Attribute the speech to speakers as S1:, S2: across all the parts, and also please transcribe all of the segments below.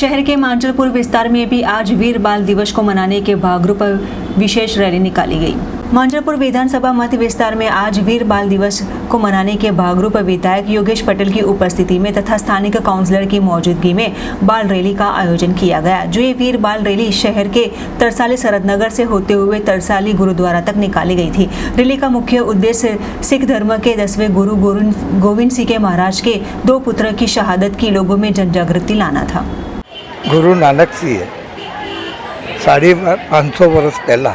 S1: शहर के मांचलपुर विस्तार में भी आज वीर बाल दिवस को मनाने के भागरूप विशेष रैली निकाली गई। मांचलपुर विधानसभा मध्य विस्तार में आज वीर बाल दिवस को मनाने के भागरूप विधायक योगेश पटेल की उपस्थिति में तथा स्थानीय काउंसलर की मौजूदगी में बाल रैली का आयोजन किया गया। जो ये वीर बाल रैली शहर के तरसाली सरदनगर से होते हुए तरसाली गुरुद्वारा तक निकाली गई थी। रैली का मुख्य उद्देश्य सिख धर्म के 10वें गुरु गोविंद सिंह के महाराज के 2 पुत्र की शहादत की लोगों में जन जागृति लाना था।
S2: गुरु नानक सिंह 550 वर्ष पहला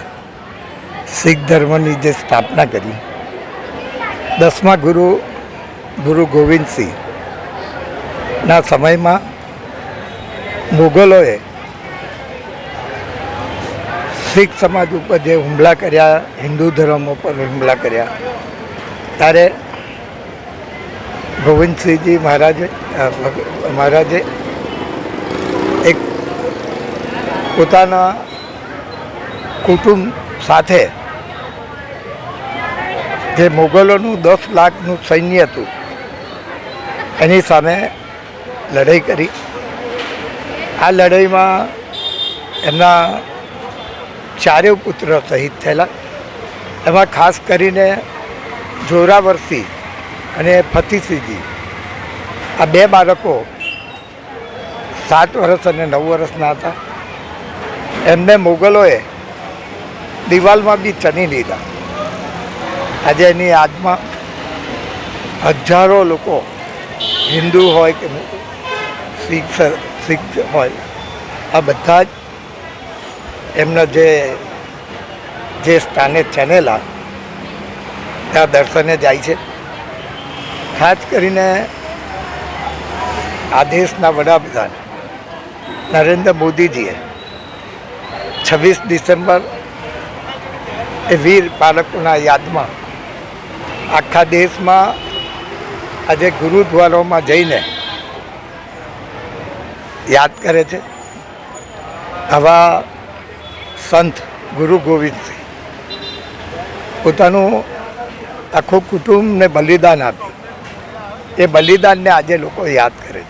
S2: सिख धर्मની જે સ્થાપના કરી, 10મા ગુરુ ગોવિંદ સિંહના સમયમાં મુગલોએ શીખ સમાજ ઉપર જે હુમલા કર્યા, હિન્દુ ધર્મ ઉપર હુમલા કર્યા, ત્યારે ગોવિંદસિંહજી મહારાજે એક પોતાના કુટુંબ સાથે જે મુગલોનું 10 લાખનું સૈન્ય હતું એની સામે લડાઈ કરી। આ લડાઈમાં એમના 4 પુત્ર શહીદ થયેલા। એમાં ખાસ કરીને જોરાવરસિંહ અને ફતેહસિંહજી આ 2 બાળકો 7 વર્ષ અને 9 વર્ષના હતા। એમને મુગલોએ દિવાલમાં બી ચણી લીધા। આજે એની યાદમાં હજારો લોકો, હિન્દુ હોય કે શીખ હોય, આ બધા જ એમના જે સ્થાને ચણેલા ત્યાં દર્શને જાય છે। ખાસ કરીને આ દેશના વડાપ્રધાન નરેન્દ્ર મોદીજીએ 26 ડિસેમ્બર એ વીર બાળકોના યાદમાં આખા દેશમાં આજે ગુરુદ્વારામાં જઈને યાદ કરે છે। આવા સંત ગુરુ ગોવિંદ સિંહ પોતાનું આખું કુટુંબને બલિદાન આપ્યું। એ બલિદાનને આજે લોકો યાદ કરે છે।